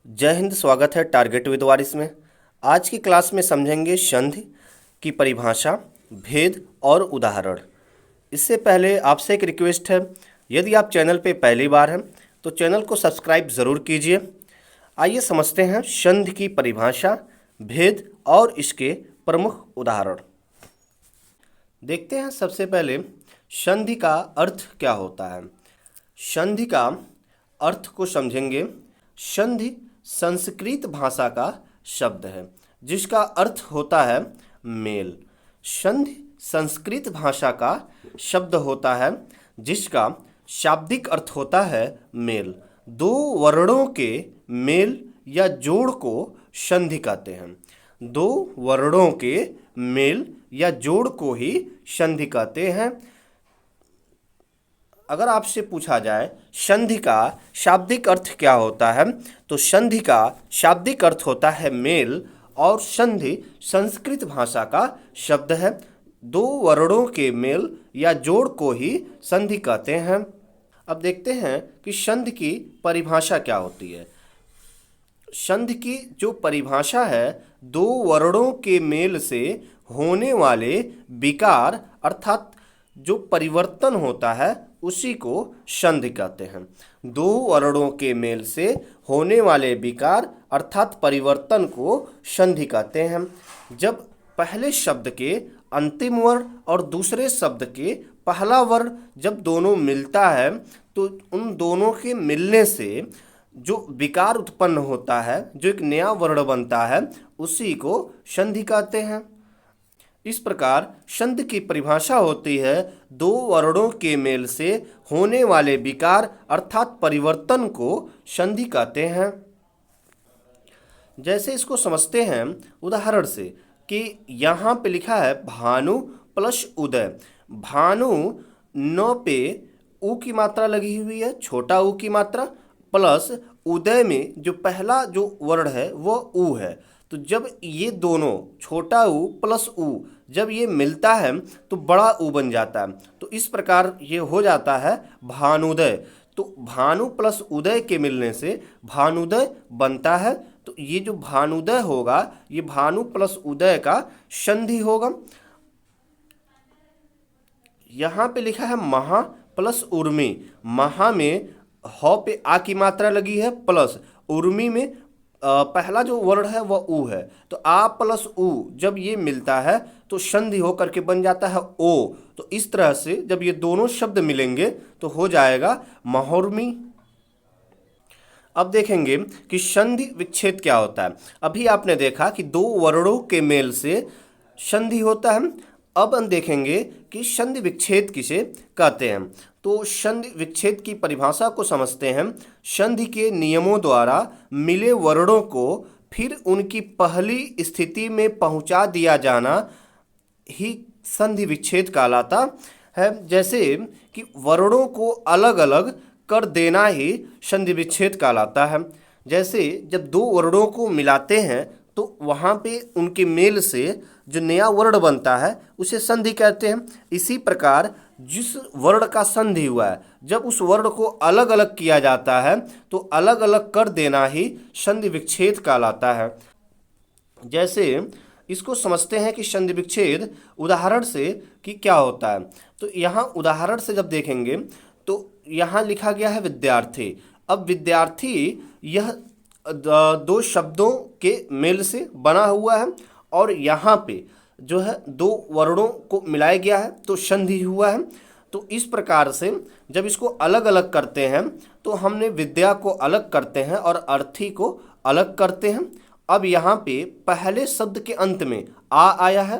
जय हिंद। स्वागत है टारगेट विद वारिस में। आज की क्लास में समझेंगे संधि की परिभाषा, भेद और उदाहरण। इससे पहले आपसे एक रिक्वेस्ट है, यदि आप चैनल पे पहली बार हैं तो चैनल को सब्सक्राइब ज़रूर कीजिए। आइए समझते हैं संधि की परिभाषा, भेद और इसके प्रमुख उदाहरण। देखते हैं सबसे पहले संधि का अर्थ क्या होता है। संधि का अर्थ को समझेंगे। संधि संस्कृत भाषा का शब्द है जिसका अर्थ होता है मेल। संधि संस्कृत भाषा का शब्द होता है जिसका शाब्दिक अर्थ होता है मेल। दो वर्णों के मेल या जोड़ को संधि कहते हैं। दो वर्णों के मेल या जोड़ को ही संधि कहते हैं। अगर आपसे पूछा जाए संधि का शाब्दिक अर्थ क्या होता है, तो संधि का शाब्दिक अर्थ होता है मेल, और संधि संस्कृत भाषा का शब्द है। दो वर्णों के मेल या जोड़ को ही संधि कहते हैं। अब देखते हैं कि संधि की परिभाषा क्या होती है। संधि की जो परिभाषा है, दो वर्णों के मेल से होने वाले विकार अर्थात जो परिवर्तन होता है उसी को संधि कहते हैं। दो वर्णों के मेल से होने वाले विकार अर्थात परिवर्तन को संधि कहते हैं। जब पहले शब्द के अंतिम वर्ण और दूसरे शब्द के पहला वर्ण जब दोनों मिलता है तो उन दोनों के मिलने से जो विकार उत्पन्न होता है, जो एक नया वर्ण बनता है, उसी को संधि कहते हैं। इस प्रकार संधि की परिभाषा होती है दो वर्णों के मेल से होने वाले विकार अर्थात परिवर्तन को संधि कहते हैं। जैसे इसको समझते हैं उदाहरण से कि यहाँ पे लिखा है भानु प्लस उदय। भानु न पे उ की मात्रा लगी हुई है, छोटा उ की मात्रा, प्लस उदय में जो पहला जो वर्ण है वो उ है। तो जब ये दोनों छोटा उ प्लस उ जब ये मिलता है तो बड़ा उ बन जाता है। तो इस प्रकार ये हो जाता है भानुदय। तो भानु प्लस उदय के मिलने से भानुदय बनता है। तो ये जो भानुदय होगा ये भानु प्लस उदय का संधि होगा। यहाँ पे लिखा है महा प्लस उर्मी। महा में ह पे आ की मात्रा लगी है, प्लस उर्मी में पहला जो वर्ण है वह उ है। तो आ प्लस उ जब ये मिलता है तो संधि होकर के बन जाता है ओ। तो इस तरह से जब ये दोनों शब्द मिलेंगे तो हो जाएगा महोर्मी। अब देखेंगे कि संधि विच्छेद क्या होता है। अभी आपने देखा कि दो वर्णों के मेल से संधि होता है। अब हम देखेंगे कि संधि विच्छेद किसे कहते हैं। तो संधि विच्छेद की परिभाषा को समझते हैं। संधि के नियमों द्वारा मिले वर्णों को फिर उनकी पहली स्थिति में पहुंचा दिया जाना ही संधि विच्छेद कहलाता है। जैसे कि वर्णों को अलग अलग कर देना ही संधि विच्छेद कहलाता है। जैसे जब दो वर्णों को मिलाते हैं तो वहाँ पे उनके मेल से जो नया वर्ण बनता है उसे संधि कहते हैं। इसी प्रकार जिस वर्ण का संधि हुआ है, जब उस वर्ण को अलग अलग किया जाता है तो अलग अलग कर देना ही संधि विच्छेद कहलाता है। जैसे इसको समझते हैं कि संधि विच्छेद उदाहरण से कि क्या होता है। तो यहाँ उदाहरण से जब देखेंगे तो यहाँ लिखा गया है विद्यार्थी। अब विद्यार्थी यह दो शब्दों के मेल से बना हुआ है और यहाँ पे जो है दो वर्णों को मिलाया गया है तो संधि हुआ है। तो इस प्रकार से जब इसको अलग अलग करते हैं तो हमने विद्या को अलग करते हैं और अर्थी को अलग करते हैं। अब यहाँ पे पहले शब्द के अंत में आ आया है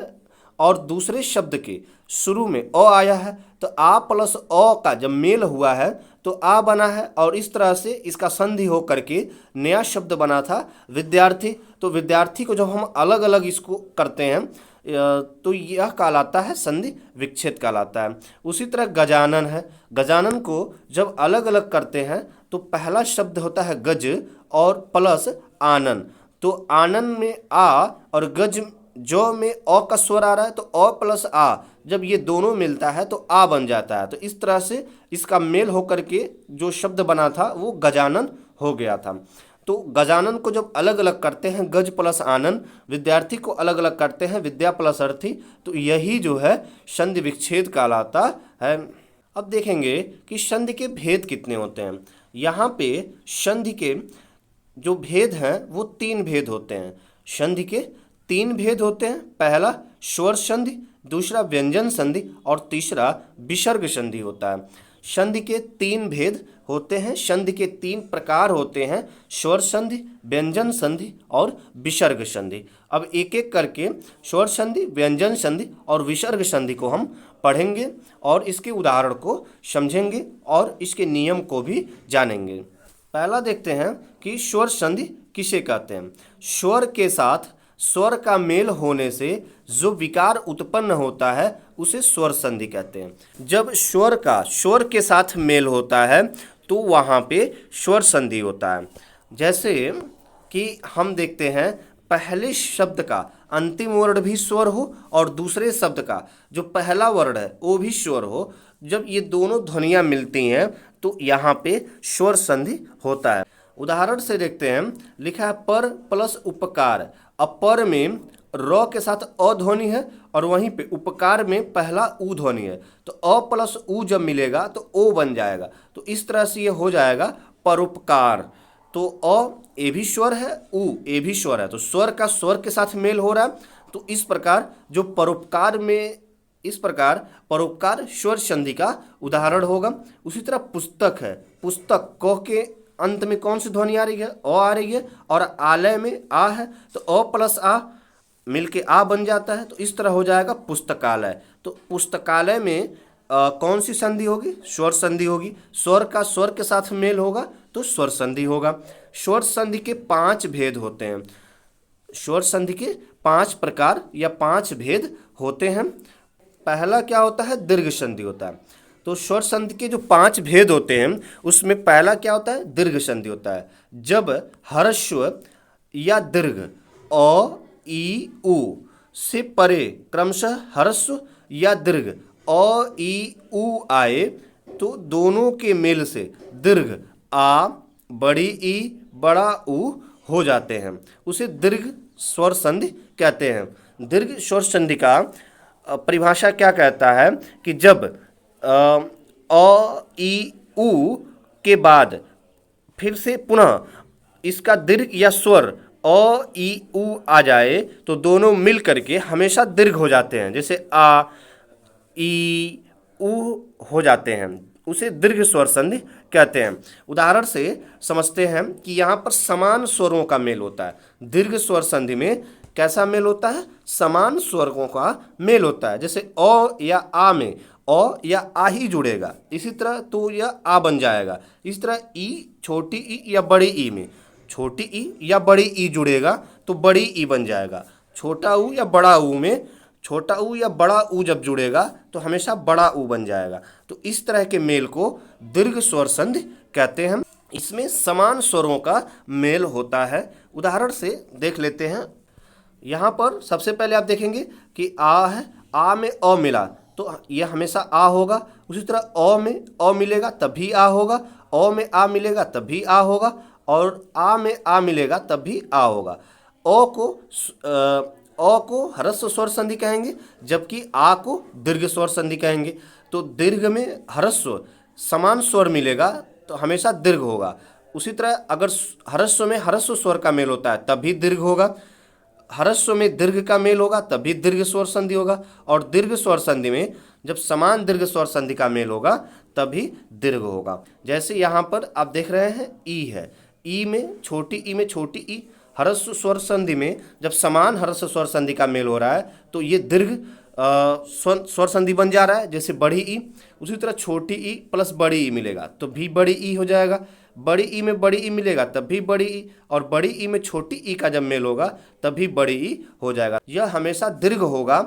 और दूसरे शब्द के शुरू में अ आया है। तो आ प्लस अ का जब मेल हुआ है तो आ बना है और इस तरह से इसका संधि हो करके नया शब्द बना था विद्यार्थी। तो विद्यार्थी को जब हम अलग अलग इसको करते हैं तो यह कहलाता है संधि विच्छेद कहलाता है। उसी तरह गजानन है। गजानन को जब अलग अलग करते हैं तो पहला शब्द होता है गज और प्लस आनन। तो आनन में आ और गज जो में अ का स्वर आ रहा है तो अ प्लस आ जब ये दोनों मिलता है तो आ बन जाता है। तो इस तरह से इसका मेल होकर के जो शब्द बना था वो गजानन हो गया था। तो गजानन को जब अलग अलग करते हैं, गज प्लस आनन, विद्यार्थी को अलग अलग करते हैं, विद्या प्लस अर्थी, तो यही जो है संधि विच्छेद कहलाता है। अब देखेंगे कि संधि के भेद कितने होते हैं। यहाँ पे संधि के जो भेद हैं वो 3 भेद होते हैं। संधि के 3 भेद होते हैं। पहला स्वर संधि, दूसरा व्यंजन संधि और तीसरा विसर्ग संधि होता है। संधि के 3 भेद होते हैं, संधि के 3 प्रकार होते हैं, स्वर संधि, व्यंजन संधि और विसर्ग संधि। अब एक एक करके स्वर संधि, व्यंजन संधि और विसर्ग संधि को हम पढ़ेंगे और इसके उदाहरण को समझेंगे और इसके नियम को भी जानेंगे। पहला देखते हैं कि स्वर संधि किसे कहते हैं। स्वर के साथ स्वर का मेल होने से जो विकार उत्पन्न होता है उसे स्वर संधि कहते हैं। जब स्वर का स्वर के साथ मेल होता है तो वहाँ पे स्वर संधि होता है। जैसे कि हम देखते हैं पहले शब्द का अंतिम वर्ण भी स्वर हो और दूसरे शब्द का जो पहला वर्ण है वो भी स्वर हो, जब ये दोनों ध्वनियाँ मिलती हैं तो यहाँ पे स्वर संधि होता है। उदाहरण से देखते हैं, लिखा है पर प्लस उपकार। अपर में र के साथ अ ध्वनि है और वहीं पे उपकार में पहला उ ध्वनि है, तो अ प्लस उ जब मिलेगा तो ओ बन जाएगा। तो इस तरह से ये हो जाएगा परोपकार। तो अ ए भी स्वर है, उ ए भी स्वर है, तो स्वर का स्वर के साथ मेल हो रहा है। तो इस प्रकार जो परोपकार में, इस प्रकार परोपकार स्वर संधि का उदाहरण होगा। उसी तरह पुस्तक है, पुस्तक क के अंत में कौन सी ध्वनि आ रही है, अ आ रही है, और आलय में आ है तो अ प्लस आ मिलके आ बन जाता है। तो इस तरह हो जाएगा पुस्तकालय। तो पुस्तकालय में कौन सी संधि होगी, स्वर संधि होगी। स्वर का स्वर के साथ मेल होगा तो स्वर संधि होगा। स्वर संधि के 5 भेद होते हैं। स्वर संधि के 5 प्रकार या 5 भेद होते हैं। पहला क्या होता है, दीर्घ संधि होता है। तो स्वर संधि के जो 5 भेद होते हैं उसमें पहला क्या होता है, दीर्घ संधि होता है। जब ह्रस्व या दीर्घ अ ई उ से परे क्रमशः ह्रस्व या दीर्घ अ ई उ आए तो दोनों के मेल से दीर्घ आ, बड़ी ई, बड़ा उ हो जाते हैं, उसे दीर्घ स्वर संधि कहते हैं। दीर्घ स्वर संधि का परिभाषा क्या कहता है कि जब अ ई उ के बाद फिर से पुनः इसका दीर्घ या स्वर अ ई उ आ जाए तो दोनों मिल करके हमेशा दीर्घ हो जाते हैं। जैसे आ, ई, उ हो जाते हैं, उसे दीर्घ स्वर संधि कहते हैं। उदाहरण से समझते हैं कि यहाँ पर समान स्वरों का मेल होता है। दीर्घ स्वर संधि में कैसा मेल होता है, समान स्वरों का मेल होता है। जैसे अ या आ में अ या आ ही जुड़ेगा, इसी तरह तो यह आ बन जाएगा। इस तरह ई, छोटी ई या बड़ी ई में छोटी ई या बड़ी ई जुड़ेगा तो बड़ी ई बन जाएगा। छोटा ऊ या बड़ा ऊ में छोटा ऊ या बड़ा ऊ जब जुड़ेगा तो हमेशा बड़ा ऊ बन जाएगा। तो इस तरह के मेल को दीर्घ स्वर संधि कहते हैं। इसमें समान स्वरों का मेल होता है। उदाहरण से देख लेते हैं। यहाँ पर सबसे पहले आप देखेंगे कि आ है, आ में अ मिला तो यह हमेशा आ होगा। उसी तरह अ में अ मिलेगा तब भी आ होगा, अ में आ मिलेगा तब भी आ होगा, और आ में आ मिलेगा तब भी आ होगा। अ को ह्रस्व स्वर संधि कहेंगे जबकि आ को दीर्घ स्वर संधि कहेंगे। तो दीर्घ में ह्रस्व समान स्वर मिलेगा तो हमेशा दीर्घ होगा। उसी तरह अगर ह्रस्व में ह्रस्व स्वर का मेल होता है तब भी दीर्घ होगा, ह्रस्व में दीर्घ का मेल होगा तब भी दीर्घ स्वर संधि होगा, और दीर्घ स्वर संधि में जब समान दीर्घ स्वर संधि का मेल होगा तभी दीर्घ होगा। जैसे यहाँ पर आप देख रहे हैं ई है, ई में छोटी ई ह्रस्व स्वर संधि में जब समान ह्रस्व स्वर संधि का मेल हो रहा है तो ये दीर्घ स्वर संधि बन जा रहा है, जैसे बड़ी ई। उसी तरह छोटी ई प्लस बड़ी ई मिलेगा तो भी बड़ी ई हो जाएगा, बड़ी ई में बड़ी ई मिलेगा तब भी बड़ी ई, और बड़ी ई में छोटी ई का जब मेल होगा तब भी बड़ी ई हो जाएगा। यह हमेशा दीर्घ होगा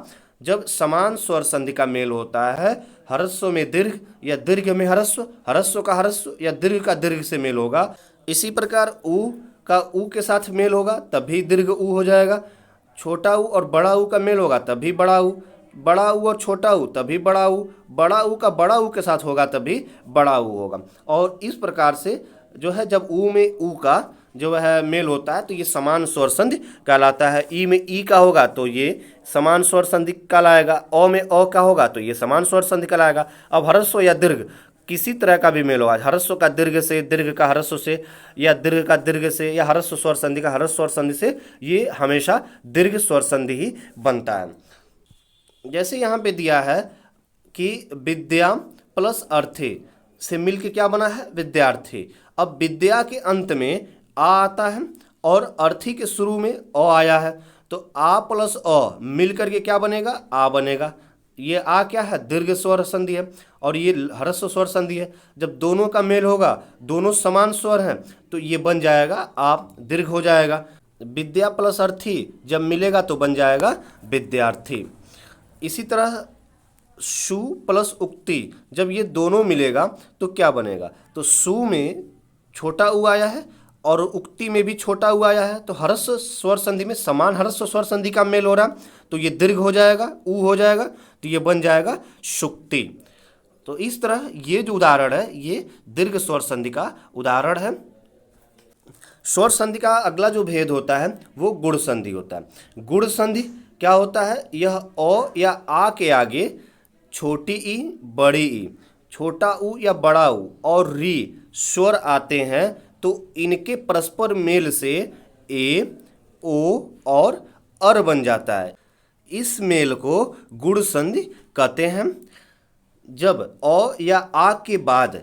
जब समान स्वर संधि का मेल होता है। ह्रस्व में दीर्घ या दीर्घ में ह्रस्व, ह्रस्व का ह्रस्व या दीर्घ का दीर्घ से मेल होगा। इसी प्रकार ऊ का ऊ के साथ मेल होगा तब भी दीर्घ ऊ हो जाएगा। छोटा ऊ और बड़ा ऊ का मेल होगा तब भी बड़ा ऊ, बड़ा ऊ और छोटा ऊ तभी बड़ा ऊ, बड़ा ऊ का बड़ा ऊ के साथ होगा तभी बड़ा ऊ होगा। और इस प्रकार से जो है जब ऊ में ऊ का जो है मेल होता है तो ये समान स्वर संधि कहलाता है। ई में ई का होगा तो ये समान स्वर संधि कहलाएगा, अ में अ का होगा तो ये समान स्वर संधि कहलाएगा। अब ह्रस्व या दीर्घ किसी तरह का भी मेल होगा, ह्रस्व का दीर्घ से, दीर्घ का ह्रस्व से, या दीर्घ का दीर्घ से, या ह्रस्व स्वर संधि का ह्रस्व स्वर संधि से, ये हमेशा दीर्घ स्वर संधि ही बनता है। जैसे यहाँ पे दिया है कि विद्या प्लस अर्थे से मिलके क्या बना है, विद्यार्थी। अब विद्या के अंत में आ आता है और अर्थी के शुरू में अ आया है, तो आ प्लस अ मिल करके क्या बनेगा, आ बनेगा। ये आ क्या है, दीर्घ स्वर संधि है और ये ह्रस्व स्वर संधि है। जब दोनों का मेल होगा, दोनों समान स्वर हैं, तो ये बन जाएगा आप दीर्घ हो जाएगा। विद्या प्लस अर्थी जब मिलेगा तो बन जाएगा विद्यार्थी। इसी तरह सु प्लस उक्ति जब ये दोनों मिलेगा तो क्या बनेगा, तो सु में छोटा उ आया है और उक्ति में भी छोटा उ आया है, तो ह्रस्व स्वर संधि में समान ह्रस्व स्वर संधि का मेल हो रहा, तो ये दीर्घ हो जाएगा, उ हो जाएगा, तो ये बन जाएगा सुक्ति। तो इस तरह ये जो उदाहरण है ये दीर्घ स्वर संधि का उदाहरण है। स्वर संधि का अगला जो भेद होता है वो गुण संधि होता है। गुण संधि क्या होता है, यह अ या आ के आगे छोटी ई, बड़ी ई, छोटा उ या बड़ा उ और री स्वर आते हैं, तो इनके परस्पर मेल से ए, ओ और अर बन जाता है। इस मेल को गुण संधि कहते हैं। जब अ या आ के बाद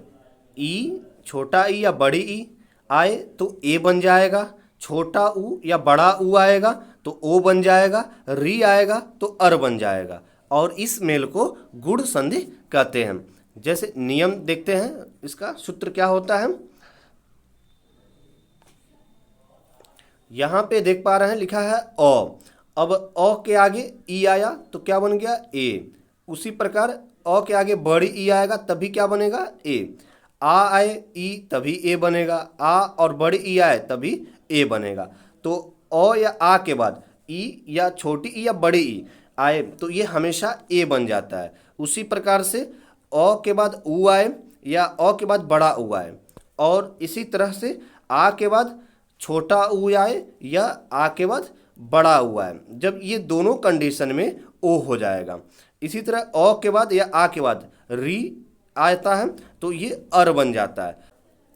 ई, छोटा ई या बड़ी ई आए तो ए बन जाएगा, छोटा उ या बड़ा उ आएगा तो ओ बन जाएगा, री आएगा तो अर बन जाएगा, और इस मेल को गुण संधि कहते हैं। जैसे नियम देखते हैं, इसका सूत्र क्या होता है, यहां पे देख पा रहे हैं लिखा है अ। अब अ के आगे ई आया तो क्या बन गया, ए। उसी प्रकार अ के आगे बड़ी ई आएगा तभी क्या बनेगा, ए। आ आए ई तभी ए बनेगा, आ और बड़ी ई आए तभी ए बनेगा। तो अ या आ के बाद ई या छोटी ई या बड़ी ई आए तो ये हमेशा ए बन जाता है। उसी प्रकार से अ के बाद उ आए या अ के बाद बड़ा उ आए, और इसी तरह से आ के बाद छोटा उ आए या आ के बाद बड़ा उ आए, जब ये दोनों कंडीशन में ओ हो जाएगा। इसी तरह अ के बाद या आ के बाद री आता है तो ये अर बन जाता है।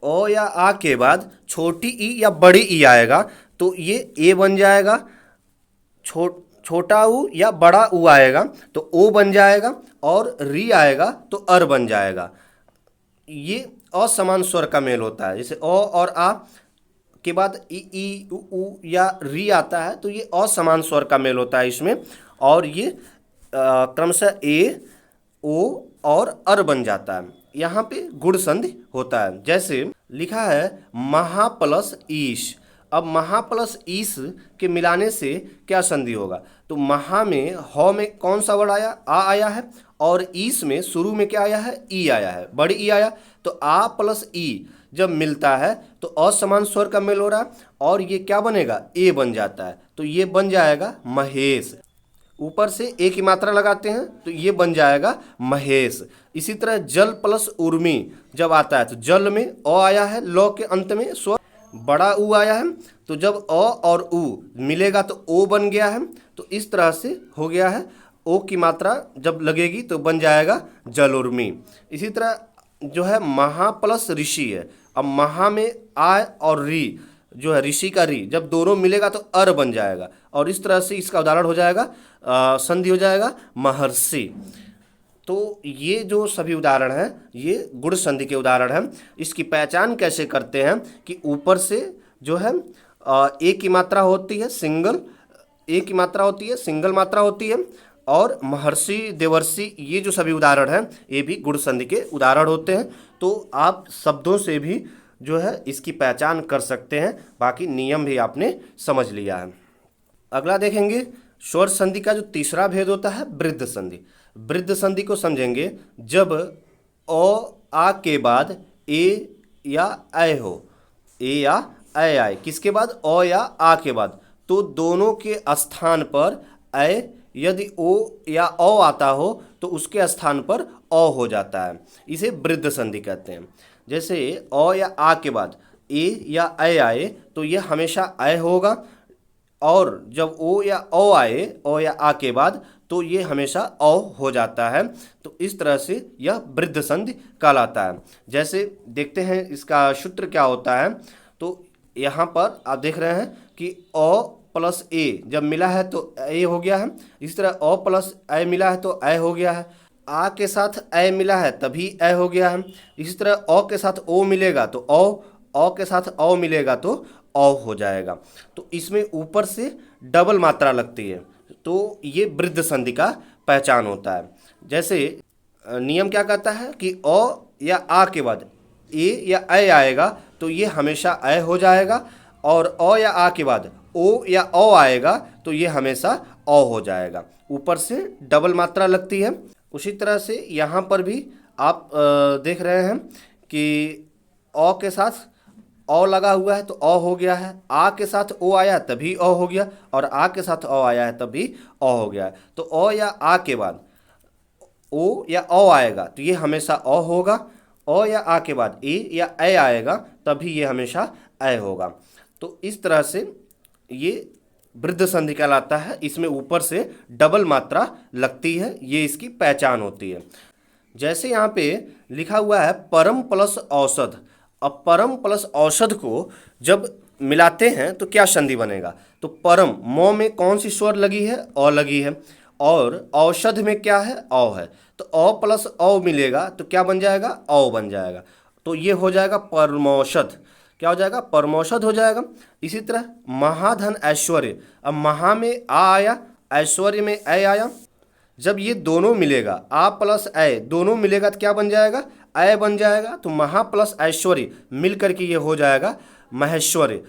अ या आ के बाद छोटी ई या बड़ी ई आएगा तो ये ए बन जाएगा, छोटा उ या बड़ा उ आएगा तो ओ बन जाएगा, और री आएगा तो अर बन जाएगा। ये असमान स्वर का मेल होता है। जैसे अ और आ के बाद ई उ या री आता है तो ये असमान स्वर का मेल होता है इसमें, और ये क्रमशः ए, ओ और अर बन जाता है। यहाँ पे गुण संधि होता है। जैसे लिखा है महा प्लस ईश। अब महा प्लस ईश के मिलाने से क्या संधि होगा, तो महा में ह में कौन सा वर्ड आया, आ आया है, और ईश में शुरू में क्या आया है, ई आया है, बड़ी ई आया, तो आ प्लस ई जब मिलता है तो असमान स्वर का मेल हो रहा है और ये क्या बनेगा, ए बन जाता है, तो ये बन जाएगा महेश। ऊपर से ए की मात्रा लगाते हैं तो ये बन जाएगा महेश। इसी तरह जल प्लस उर्मी जब आता है तो जल में अ आया है, लौ के अंत में स्वर बड़ा उ आया है, तो जब अ और उ मिलेगा तो ओ बन गया है, तो इस तरह से हो गया है। ओ की मात्रा जब लगेगी तो बन जाएगा जल उर्मी। इसी तरह जो है महा प्लस ऋषि है। अब महा में आ और री जो है ऋषि का री जब दोनों मिलेगा तो अर बन जाएगा, और इस तरह से इसका उदाहरण हो जाएगा, संधि हो जाएगा महर्षि। तो ये जो सभी उदाहरण हैं ये गुण संधि के उदाहरण हैं। इसकी पहचान कैसे करते हैं कि ऊपर से जो है ए की मात्रा होती है सिंगल, ए की मात्रा होती है सिंगल मात्रा होती है, और महर्षि, देवर्षि, ये जो सभी उदाहरण हैं ये भी गुण संधि के उदाहरण होते हैं। तो आप शब्दों से भी जो है इसकी पहचान कर सकते हैं, बाकी नियम भी आपने समझ लिया है। अगला देखेंगे स्वर संधि का जो तीसरा भेद होता है वृद्ध संधि। वृद्ध संधि को समझेंगे जब अ आ के बाद ए या ऐ हो, ए या ऐ आए, किसके बाद अ या आ के बाद, तो दोनों के स्थान पर ऐ, यदि ओ या औ आता हो तो उसके स्थान पर अ हो जाता है, इसे वृद्ध संधि कहते हैं। जैसे अ या आ के बाद ए या ऐ आए तो ये हमेशा ऐ होगा, और जब ओ या ओ आए, ओ या आ के बाद, तो ये हमेशा औ हो जाता है। तो इस तरह से यह वृद्ध संधि कहलाता है। जैसे देखते हैं इसका सूत्र क्या होता है। तो यहाँ पर आप देख रहे हैं कि ओ प्लस ए जब मिला है तो ए हो गया है, इसी तरह ओ प्लस ए मिला है तो ए हो गया है, आ के साथ ए मिला है तभी ए हो गया है, इसी तरह ओ के साथ ओ मिलेगा तो ओ के साथ ओ मिलेगा तो औ हो जाएगा। तो इसमें ऊपर से डबल मात्रा लगती है, तो ये वृद्ध संधि का पहचान होता है। जैसे नियम क्या कहता है कि ओ या आ के बाद ए या ऐ आएगा तो ये हमेशा ऐ हो जाएगा, और ओ या आ के बाद ओ या ओ आएगा तो ये हमेशा ओ हो जाएगा। ऊपर से डबल मात्रा लगती है। उसी तरह से यहाँ पर भी आप देख रहे हैं कि ओ के साथ ओ लगा हुआ है तो ओ हो गया है, आ के साथ ओ आया तभी ओ हो गया, और आ के साथ ओ आया है तभी ओ हो गया है। तो ओ या आ के बाद ओ या ओ आएगा तो ये हमेशा ओ होगा, ओ या आ के बाद ए या ऐ आएगा तभी ये हमेशा ऐ होगा। तो इस तरह से ये वृद्ध संधि कहलाता है। इसमें ऊपर से डबल मात्रा लगती है, ये इसकी पहचान होती है। जैसे यहाँ पे लिखा हुआ है परम प्लस औषध। अब परम प्लस औषध को जब मिलाते हैं तो क्या संधि बनेगा? तो परम मौ में कौन सी स्वर लगी है? औ लगी है, और औषध में क्या है? औ है। तो औ प्लस औ मिलेगा तो क्या बन जाएगा? औ बन जाएगा। तो ये हो जाएगा परमौषध। क्या हो जाएगा? परमौषध हो जाएगा। इसी तरह महाधन ऐश्वर्य। अब महा में आ आया, ऐश्वर्य में ऐ आया। जब ये दोनों मिलेगा, आ प्लस ऐ दोनों मिलेगा तो क्या बन जाएगा? ऐ बन जाएगा। तो महा प्लस ऐश्वर्य मिल करके ये हो जाएगा महेश्वर्य।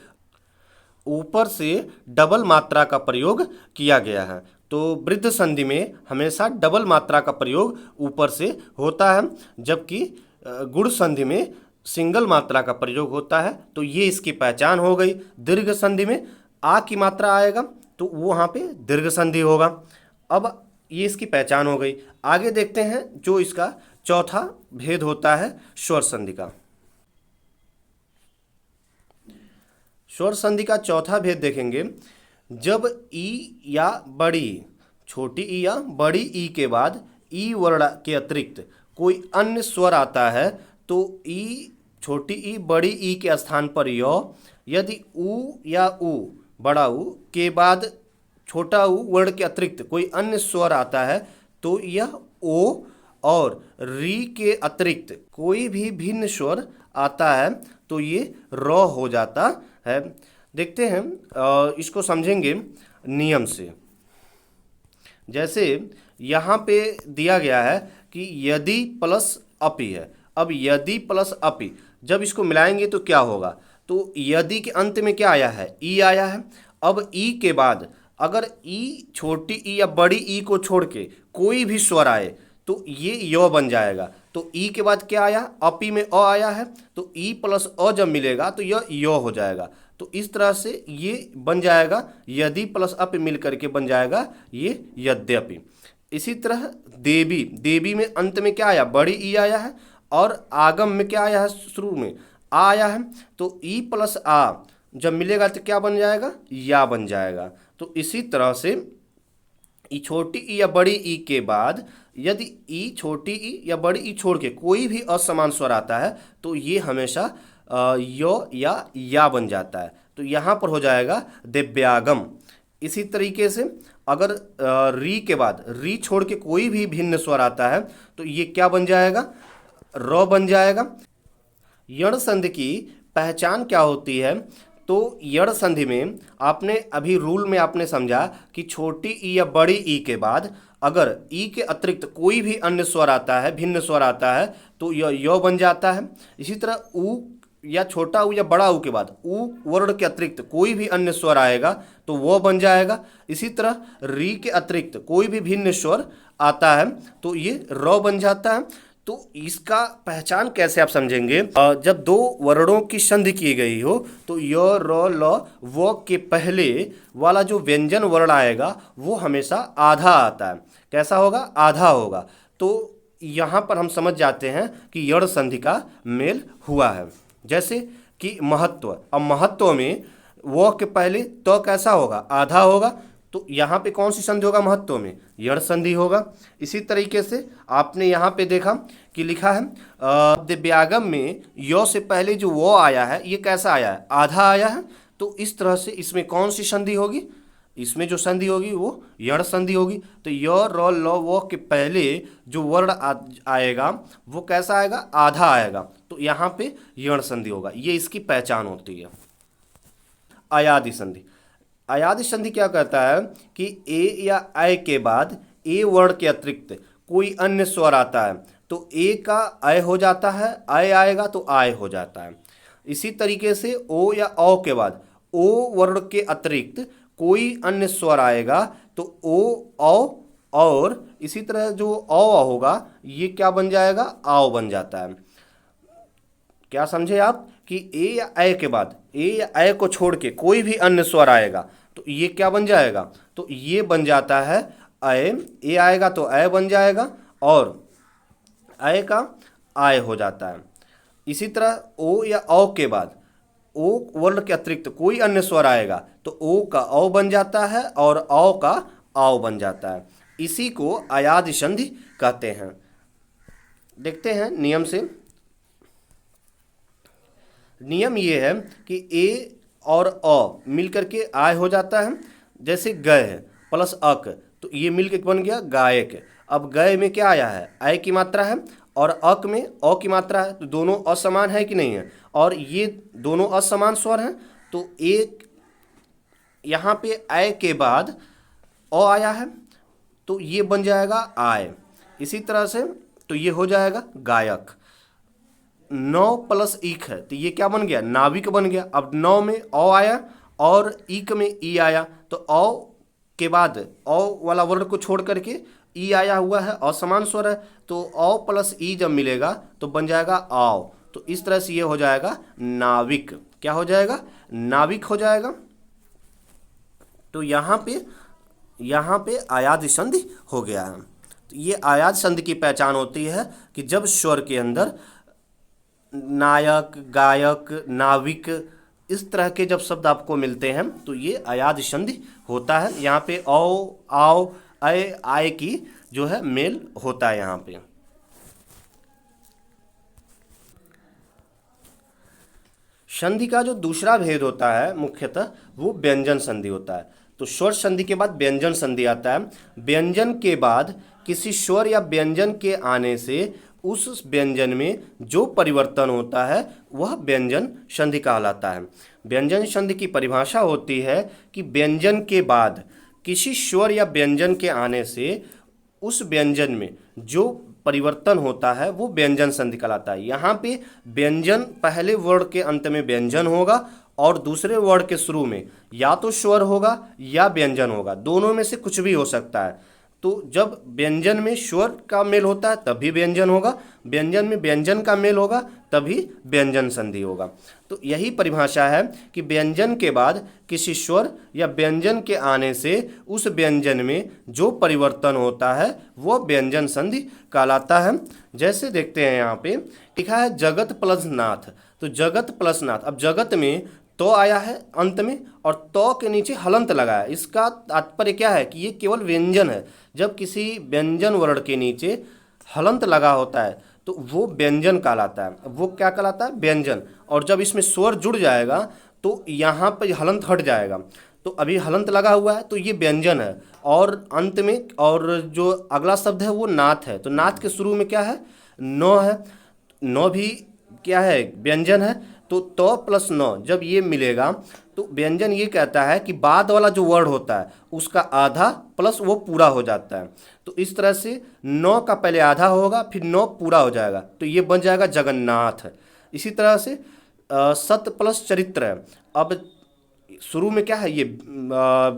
ऊपर से डबल मात्रा का प्रयोग किया गया है। तो वृद्ध संधि में हमेशा डबल मात्रा का प्रयोग ऊपर से होता है, जबकि गुण संधि में सिंगल मात्रा का प्रयोग होता है। तो ये इसकी पहचान हो गई। दीर्घ संधि में आ की मात्रा आएगा तो वो वहाँ पे दीर्घ संधि होगा। अब ये इसकी पहचान हो गई। आगे देखते हैं जो इसका चौथा भेद होता है स्वर संधि का। स्वर संधि का चौथा भेद देखेंगे। जब ई या बड़ी छोटी ई या बड़ी ई के बाद ई वर्ण के अतिरिक्त कोई अन्य स्वर आता है तो ई छोटी ई बड़ी ई के स्थान पर यो। यदि ऊ या ऊ बड़ा ऊ के बाद छोटा ऊ वर्ण के अतिरिक्त कोई अन्य स्वर आता है तो यह ओ, और री के अतिरिक्त कोई भी भिन्न स्वर आता है तो ये र हो जाता है। देखते हैं इसको समझेंगे नियम से। जैसे यहाँ पे दिया गया है कि यदि प्लस अपि है। अब यदि प्लस अपि जब इसको मिलाएंगे तो क्या होगा? तो यदि के अंत में क्या आया है? ई आया है। अब ई के बाद अगर ई छोटी ई या बड़ी ई को छोड़ के कोई भी स्वर आए तो ये यो बन जाएगा। तो ई के बाद क्या आया? अपी में अ आया है, तो ई प्लस अ जब मिलेगा तो यह यो हो जाएगा। तो इस तरह से ये बन जाएगा यदि प्लस अप मिल करके बन जाएगा ये यद्यपि। इसी तरह देवी, देवी में अंत में क्या आया? बड़ी ई आया है, और आगम में क्या आया है? शुरू में आ आया है। तो ई प्लस आ जब मिलेगा तो क्या बन जाएगा? या बन जाएगा। तो इसी तरह से ई छोटी ई या बड़ी ई के बाद यदि ई छोटी ई या बड़ी ई छोड़ के कोई भी असमान स्वर आता है तो ये हमेशा यो या बन जाता है। तो यहाँ पर हो जाएगा दिव्यागम। इसी तरीके से अगर री के बाद री छोड़ के कोई भी भिन्न स्वर आता है तो ये क्या बन जाएगा? र बन जाएगा। यण संधि की पहचान क्या होती है? तो यण संधि में आपने अभी रूल में आपने समझा कि छोटी ई या बड़ी ई के बाद अगर ई के अतिरिक्त कोई भी अन्य स्वर आता है, भिन्न स्वर आता है तो यह यो बन जाता है। इसी तरह ऊ या छोटा ऊ या बड़ा ऊ के बाद ऊ वर्ण के अतिरिक्त कोई भी अन्य स्वर आएगा तो वो बन जाएगा। इसी तरह री के अतिरिक्त कोई भी भिन्न स्वर आता है तो ये र बन जाता है। तो इसका पहचान कैसे आप समझेंगे? जब दो वर्णों की संधि की गई हो तो य र ल व के पहले वाला जो व्यंजन वर्ण आएगा वो हमेशा आधा आता है। कैसा होगा? आधा होगा। तो यहाँ पर हम समझ जाते हैं कि यण संधि का मेल हुआ है। जैसे कि महत्व। अब महत्व में वो के पहले तो कैसा होगा, आधा होगा, तो यहाँ पे कौन सी संधि होगा महत्व में, यण संधि होगा। इसी तरीके से आपने यहाँ पे देखा कि लिखा है दिव्यागम में यो से पहले जो वो आया है ये कैसा आया है, आधा आया है। तो इस तरह से इसमें कौन सी संधि होगी, इसमें जो संधि होगी वो यण संधि होगी। तो य र ल वो के पहले जो वर्ण आएगा वो कैसा आएगा, आधा आएगा, तो यहाँ पे यण संधि होगा। ये इसकी पहचान होती है। अयादि संधि। अयादि संधि क्या कहता है कि ए या ऐ के बाद ए वर्ण के अतिरिक्त कोई अन्य स्वर आता है तो ए का ऐ हो जाता है, ऐ आएगा तो आय हो जाता है। इसी तरीके से ओ या औ के बाद ओ वर्ण के अतिरिक्त कोई अन्य स्वर आएगा तो ओ औ, और इसी तरह जो औ होगा ये क्या बन जाएगा, आओ बन जाता है। क्या समझे आप कि ए या ऐ के बाद ए या ऐ को छोड़ के कोई भी अन्य स्वर आएगा तो ये क्या बन जाएगा, तो ये बन जाता है ऐ। ए आएगा तो ऐ बन जाएगा और ऐ का आय हो जाता है। इसी तरह ओ या औ के बाद ओ वर्ण के अतिरिक्त कोई अन्य स्वर आएगा तो ओ का औ बन जाता है और औ का आओ बन जाता है। इसी को अयादि संधि कहते हैं। देखते हैं नियम से। नियम ये है कि ए और अ मिलकर के आय हो जाता है। जैसे गय प्लस अक तो ये मिलकर बन गया गायक। अब गय में क्या आया है, आय की मात्रा है, और अक में अ की मात्रा है, तो दोनों असमान है कि नहीं है, और ये दोनों असमान स्वर हैं। तो एक यहाँ पे आय के बाद अ आया है तो ये बन जाएगा आय। इसी तरह से तो ये हो जाएगा गायक। 9 प्लस ईक है तो ये क्या बन गया, नाविक बन गया। अब 9 में औ आया और ईक में ई आया तो औ के बाद औ वाला वर्ण को छोड़ करके ई आया हुआ है, असमान स्वर है, तो औ प्लस ई जब मिलेगा तो बन जाएगा आओ। तो इस तरह से ये हो जाएगा नाविक। क्या हो जाएगा, नाविक हो जाएगा। तो यहाँ पे अयादि संधि हो गया है। तो ये अयादि संधि की पहचान होती है कि जब स्वर के अंदर नायक, गायक, नाविक इस तरह के जब शब्द आपको मिलते हैं तो ये अयादि संधि होता है। यहाँ पे औ, आओ, ऐ, आय की जो है मेल होता है यहाँ पे। संधि का जो दूसरा भेद होता है मुख्यतः वो व्यंजन संधि होता है। तो स्वर संधि के बाद व्यंजन संधि आता है। व्यंजन के बाद किसी स्वर या व्यंजन के आने से उस व्यंजन में जो परिवर्तन होता है वह व्यंजन संधि कहलाता है। व्यंजन संधि की परिभाषा होती है कि व्यंजन के बाद किसी स्वर या व्यंजन के आने से उस व्यंजन में जो परिवर्तन होता है वो व्यंजन संधि कहलाता है। यहाँ पे व्यंजन पहले वर्ण के अंत में व्यंजन होगा और दूसरे वर्ण के शुरू में या तो स्वर होगा या व्यंजन होगा, दोनों में से कुछ भी हो सकता है। तो जब व्यंजन में स्वर का मेल होता है तभी व्यंजन होगा, व्यंजन में व्यंजन का मेल होगा तभी व्यंजन संधि होगा। तो यही परिभाषा है कि व्यंजन के बाद किसी स्वर या व्यंजन के आने से उस व्यंजन में जो परिवर्तन होता है वो व्यंजन संधि कहलाता है। जैसे देखते हैं यहाँ पे लिखा है जगत प्लस नाथ। तो जगत प्लस नाथ, अब जगत में तो आया है अंत में और तो के नीचे हलंत लगा है। इसका तात्पर्य क्या है कि ये केवल व्यंजन है। जब किसी व्यंजन वर्ण के नीचे हलंत लगा होता है तो वो व्यंजन कहलाता है। वो क्या कहलाता है, व्यंजन। और जब इसमें स्वर जुड़ जाएगा तो यहाँ पर हलंत हट जाएगा। तो अभी हलंत लगा हुआ है तो ये व्यंजन है, और अंत में और जो अगला शब्द है वो नाथ है। तो नाथ के शुरू में क्या है, नौ है। नौ भी क्या है, व्यंजन है। तो प्लस नौ जब ये मिलेगा तो व्यंजन ये कहता है कि बाद वाला जो वर्ड होता है उसका आधा प्लस वो पूरा हो जाता है। तो इस तरह से नौ का पहले आधा होगा फिर नौ पूरा हो जाएगा तो ये बन जाएगा जगन्नाथ। इसी तरह से सत प्लस चरित्र है। अब शुरू में क्या है, ये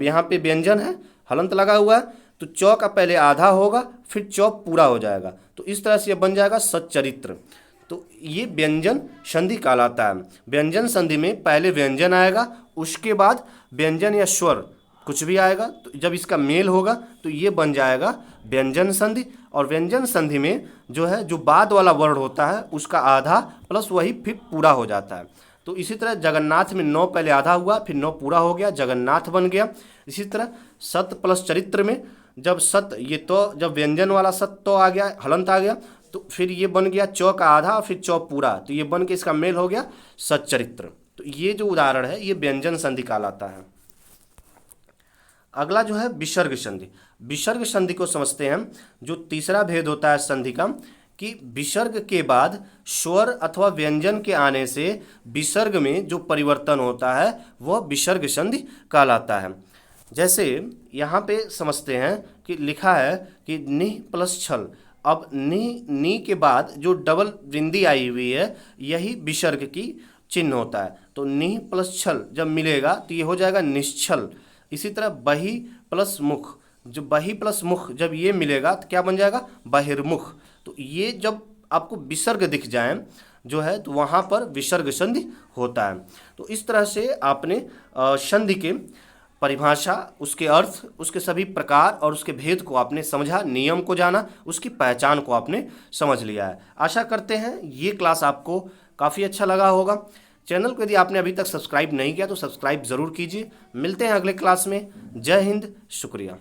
यहाँ पे व्यंजन है, हलंत लगा हुआ है, तो चौ का पहले आधा होगा फिर चौ पूरा हो जाएगा। तो इस तरह से ये बन जाएगा सच्चरित्र। तो ये व्यंजन संधि कहलाता है। व्यंजन संधि में पहले व्यंजन आएगा, उसके बाद व्यंजन या स्वर कुछ भी आएगा, तो जब इसका मेल होगा तो ये बन जाएगा व्यंजन संधि। और व्यंजन संधि में जो है जो बाद वाला वर्ड होता है उसका आधा प्लस वही फिर पूरा हो जाता है। तो इसी तरह जगन्नाथ में नौ पहले आधा हुआ, फिर नौ पूरा हो गया, जगन्नाथ बन गया। इसी तरह सत प्लस चरित्र में जब सत ये तो जब व्यंजन वाला सत तो आ गया, हलंत आ गया, तो फिर ये बन गया चौ का आधा और फिर चौ पूरा, तो ये बन के इसका मेल हो गया सच्चरित्र। तो ये जो उदाहरण है ये व्यंजन संधि कहलाता है। अगला जो है विसर्ग संधि। विसर्ग संधि को समझते हैं। जो तीसरा भेद होता है संधि का कि विसर्ग के बाद स्वर अथवा व्यंजन के आने से विसर्ग में जो परिवर्तन होता है वह विसर्ग संधि कहलाता है। जैसे यहाँ पे समझते हैं कि लिखा है कि निह प्लस छल। अब नी के बाद जो डबल बिंदी आई हुई है यही विसर्ग की चिन्ह होता है। तो निह प्लस छल जब मिलेगा तो ये हो जाएगा निश्छल। इसी तरह बही प्लस मुख, जो बही प्लस मुख जब ये मिलेगा तो क्या बन जाएगा बहिर्मुख। तो ये जब आपको विसर्ग दिख जाए जो है तो वहाँ पर विसर्ग संधि होता है। तो इस तरह से आपने संधि के परिभाषा, उसके अर्थ, उसके सभी प्रकार और उसके भेद को आपने समझा, नियम को जाना, उसकी पहचान को आपने समझ लिया है। आशा करते हैं ये क्लास आपको काफ़ी अच्छा लगा होगा। चैनल को यदि आपने अभी तक सब्सक्राइब नहीं किया तो सब्सक्राइब ज़रूर कीजिए। मिलते हैं अगले क्लास में। जय हिंद, शुक्रिया।